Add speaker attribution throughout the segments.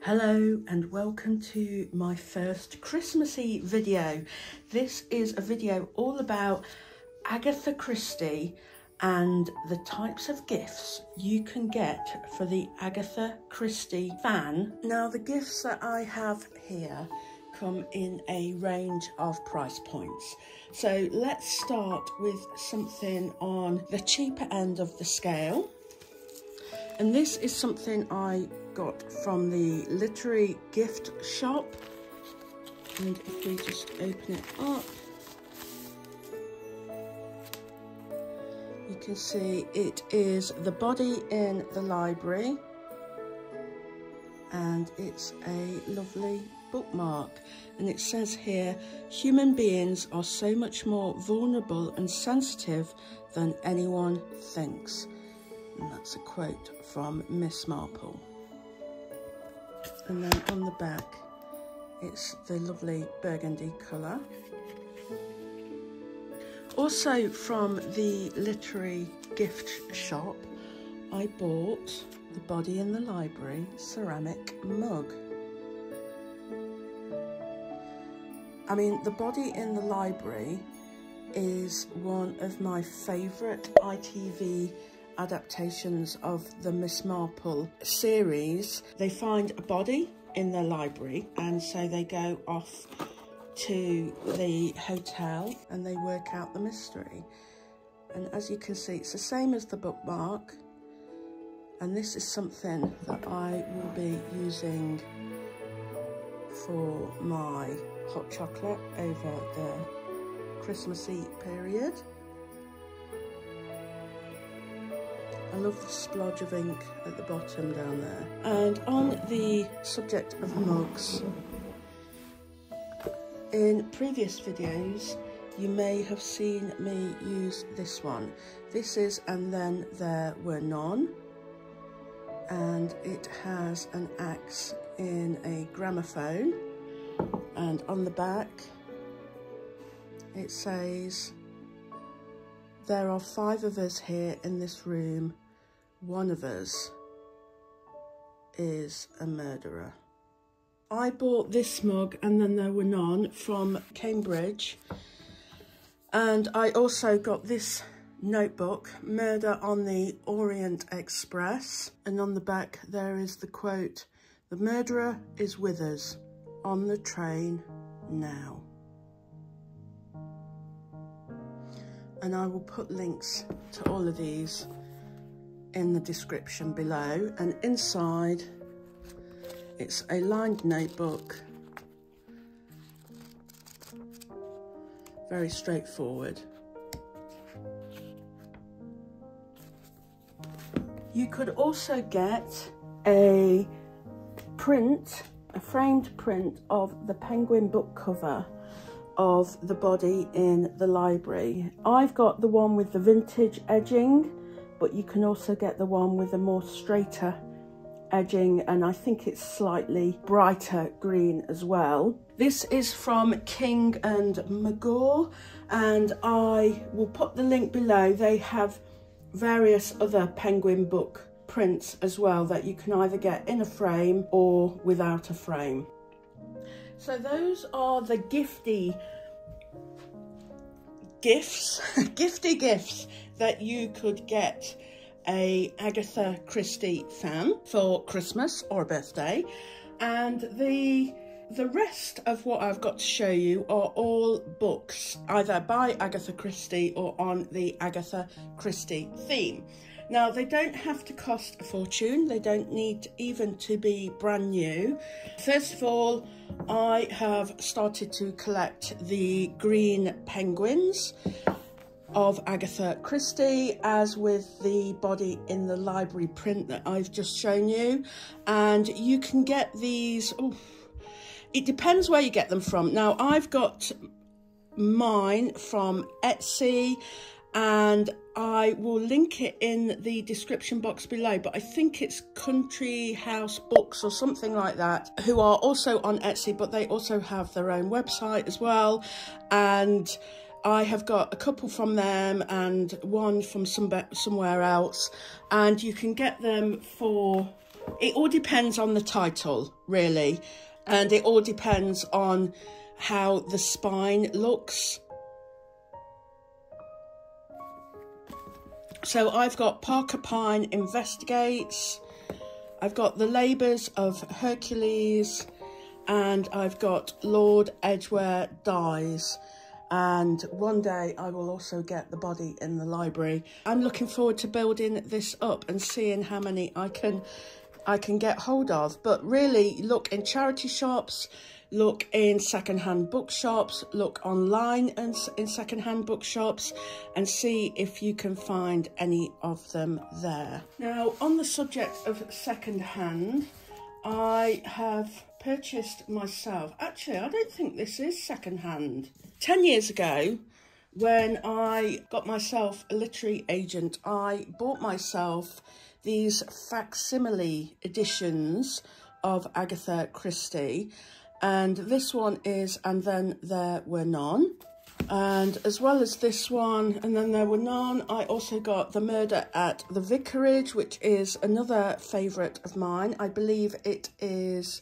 Speaker 1: Hello and welcome to my first Christmassy video. This is a video all about Agatha Christie and the types of gifts you can get for the Agatha Christie fan. Now the gifts that I have here come in a range of price points. So let's start with something on the cheaper end of the scale. And this is something I got from the literary gift shop. And if we just open it up, you can see it is The Body in the Library. And it's a lovely bookmark. And it says here, human beings are so much more vulnerable and sensitive than anyone thinks. And that's a quote from Miss Marple. And then on the back, it's the lovely burgundy colour. Also from the literary gift shop, I bought The Body in the Library ceramic mug. I mean, The Body in the Library is one of my favourite ITV adaptations of the Miss Marple series. They find a body in their library and so they go off to the hotel and they work out the mystery. And as you can see, it's the same as the bookmark, and this is something that I will be using for my hot chocolate over the Christmassy period. I love the splodge of ink at the bottom down there. And on the subject of mugs, in previous videos you may have seen me use this one. This is And Then There Were None, and it has an axe in a gramophone, and on the back it says, "There are 5 of us here in this room. One of us is a murderer." I bought this mug, And Then There Were None, from Cambridge. And I also got this notebook, Murder on the Orient Express. And on the back there is the quote, "The murderer is with us, on the train now." And I will put links to all of these in the description below. And inside, it's a lined notebook, very straightforward. You could also get a print, a framed print of the Penguin book cover of The Body in the Library. I've got the one with the vintage edging, but you can also get the one with a more straighter edging, and I think it's slightly brighter green as well. This is from King and McGaw, and I will put the link below. They have various other Penguin book prints as well that you can either get in a frame or without a frame. So those are the gifty gifts that you could get a Agatha Christie fan for Christmas or a birthday. And the rest of what I've got to show you are all books, either by Agatha Christie or on the Agatha Christie theme. Now, they don't have to cost a fortune. They don't need even to be brand new. First of all, I have started to collect the green penguins of Agatha Christie, as with the Body in the Library print that I've just shown you. And you can get these, it depends where you get them from. Now, I've got mine from Etsy, and I will link it in the description box below, but I think it's Country House Books or something like that, who are also on Etsy, but they also have their own website as well. And I have got a couple from them and one from somewhere else, and you can get them for It all depends on the title, really, and it all depends on how the spine looks. So I've got Parker Pyne Investigates, I've got The Labours of Hercules, and I've got Lord Edgware Dies. And one day I will also get The Body in the Library. I'm looking forward to building this up and seeing how many I can get hold of. But really, look in charity shops, look in second-hand bookshops, look online and in second-hand bookshops, and see if you can find any of them there. Now, on the subject of second-hand, I have purchased myself, actually I don't think this is second-hand. 10 years ago, when I got myself a literary agent, I bought myself these Facsimile Editions of Agatha Christie, and this one is And Then There Were None. And as well as this one, And Then There Were None, I also got The Murder at the Vicarage, which is another favourite of mine. I believe it is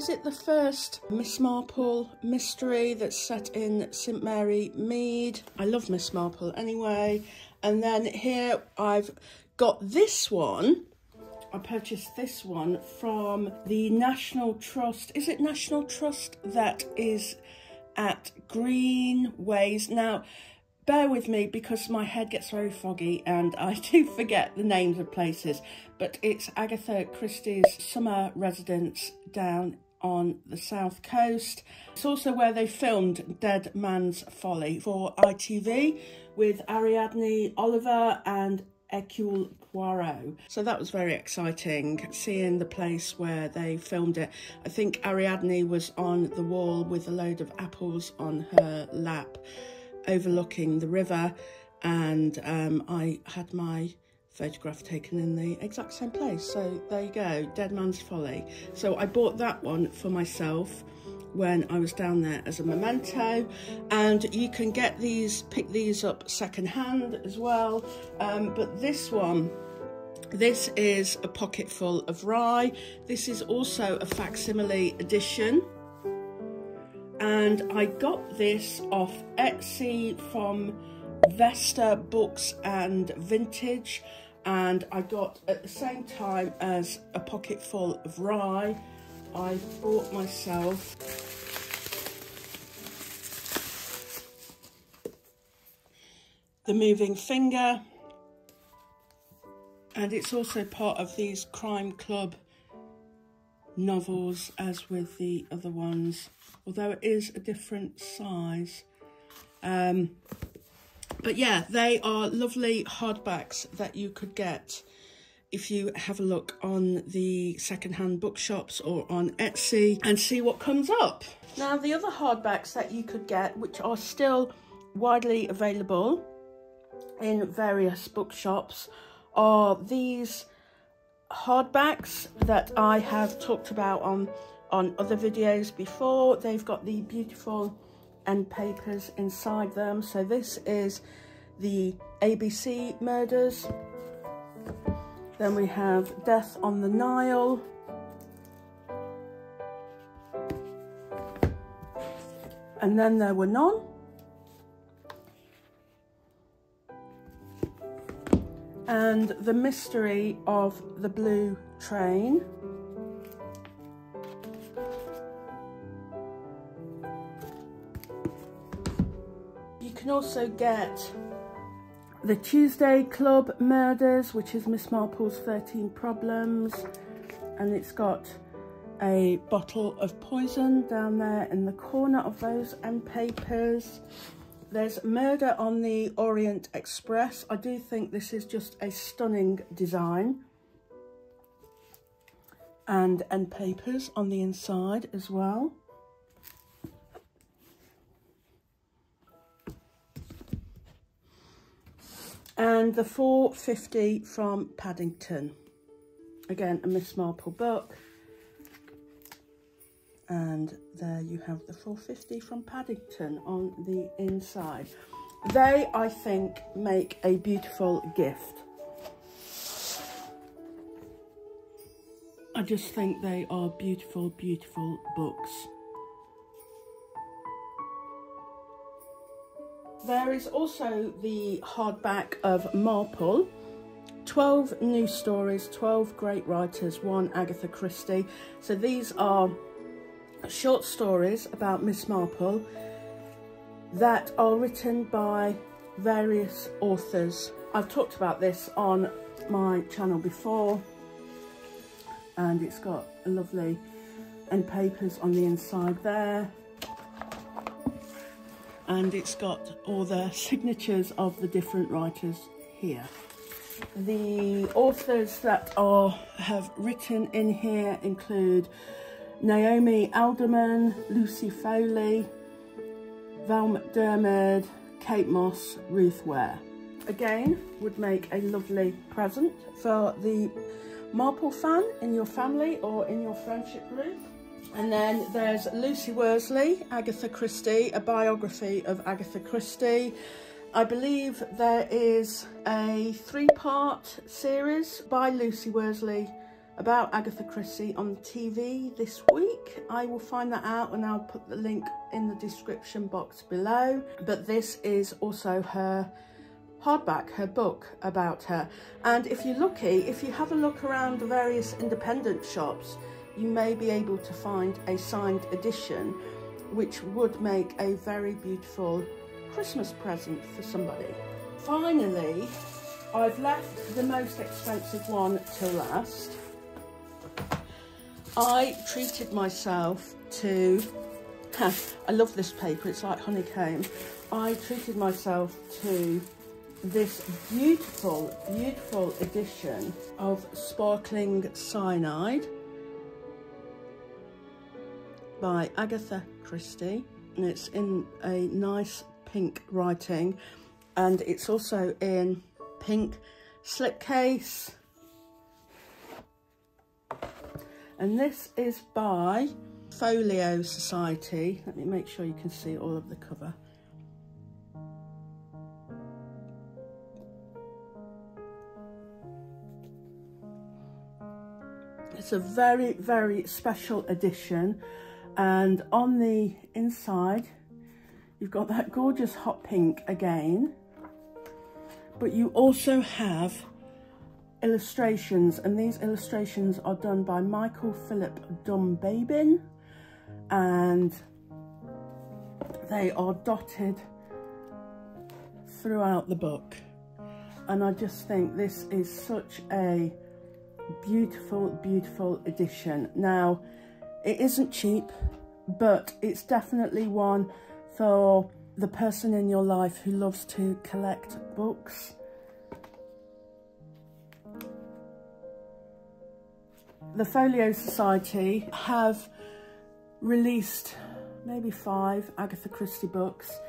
Speaker 1: it the first Miss Marple mystery that's set in St Mary Mead? I love Miss Marple anyway. And then here I've got this one. I purchased this one from the National Trust. Is it National Trust that is at Greenways? Now, bear with me because my head gets very foggy and I do forget the names of places, but it's Agatha Christie's summer residence down on the south coast. It's also where they filmed Dead Man's Folly for ITV with Ariadne Oliver and Hercule Poirot. So that was very exciting, seeing the place where they filmed it. I think Ariadne was on the wall with a load of apples on her lap, overlooking the river, and I had my photograph taken in the exact same place. So there you go, Dead Man's Folly. So I bought that one for myself when I was down there as a memento, and you can get these, pick these up secondhand as well. But this one, this is A Pocketful of Rye. This is also a facsimile edition, and I got this off Etsy from Vesta Books and Vintage, and I got, at the same time as A Pocketful of Rye, I bought myself The Moving Finger, and it's also part of these Crime Club novels as with the other ones, although it is a different size. But yeah, they are lovely hardbacks that you could get if you have a look on the secondhand bookshops or on Etsy and see what comes up. Now, the other hardbacks that you could get, which are still widely available in various bookshops, are these hardbacks that I have talked about on other videos before. They've got the beautiful end papers inside them. So this is the ABC murders. Then we have Death on the Nile. And Then There Were None. And The Mystery of the Blue Train. You can also get The Tuesday Club Murders, which is Miss Marple's 13 Problems, and it's got a bottle of poison down there in the corner of those end papers. There's Murder on the Orient Express. I do think this is just a stunning design, and end papers on the inside as well. And The 450 from Paddington. Again, a Miss Marple book. And there you have The 450 from Paddington on the inside. They, I think, make a beautiful gift. I just think they are beautiful, beautiful books. There is also the hardback of Marple, 12 new stories, 12 great writers, one Agatha Christie. So these are short stories about Miss Marple that are written by various authors. I've talked about this on my channel before, and it's got a lovely end papers on the inside there. And it's got all the signatures of the different writers here. The authors that have written in here include Naomi Alderman, Lucy Foley, Val McDermid, Kate Moss, Ruth Ware. Again, would make a lovely present for the Marple fan in your family or in your friendship group. And then there's Lucy Worsley, Agatha Christie, a biography of Agatha Christie. I believe there is a 3-part series by Lucy Worsley about Agatha Christie on TV this week. I will find that out and I'll put the link in the description box below. But this is also her hardback, her book about her. And if you're lucky, if you have a look around the various independent shops, you may be able to find a signed edition, which would make a very beautiful Christmas present for somebody. Finally, I've left the most expensive one till last. I treated myself to, I love this paper, it's like honeycomb. I treated myself to this beautiful, beautiful edition of Sparkling Cyanide by Agatha Christie, and it's in a nice pink writing, and it's also in pink slipcase. And this is by Folio Society. Let me make sure you can see all of the cover. It's a very, very special edition. And on the inside, you've got that gorgeous hot pink again, but you also have illustrations, and these illustrations are done by Michael Philip Dumbabin, and they are dotted throughout the book. And I just think this is such a beautiful, beautiful edition. Now, it isn't cheap, but it's definitely one for the person in your life who loves to collect books. The Folio Society have released maybe 5 Agatha Christie books.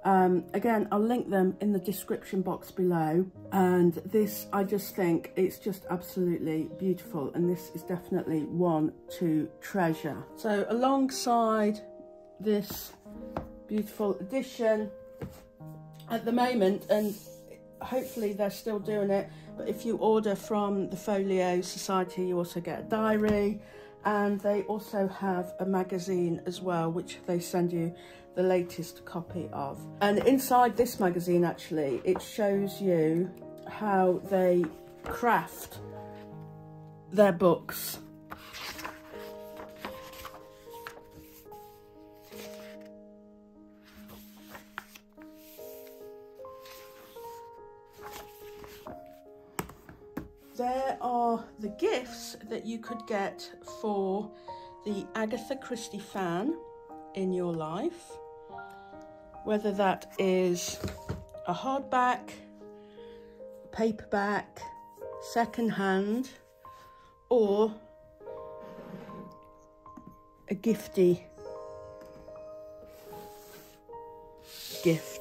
Speaker 1: Again, I'll link them in the description box below. And this, I just think it's just absolutely beautiful, and this is definitely one to treasure. So alongside this beautiful edition, at the moment, and hopefully they're still doing it, but if you order from the Folio Society, you also get a diary, and they also have a magazine as well, which they send you the latest copy of. And inside this magazine, actually, it shows you how they craft their books. There are the gifts that you could get for the Agatha Christie fan in your life, whether that is a hardback, paperback, secondhand, or a gifty gift.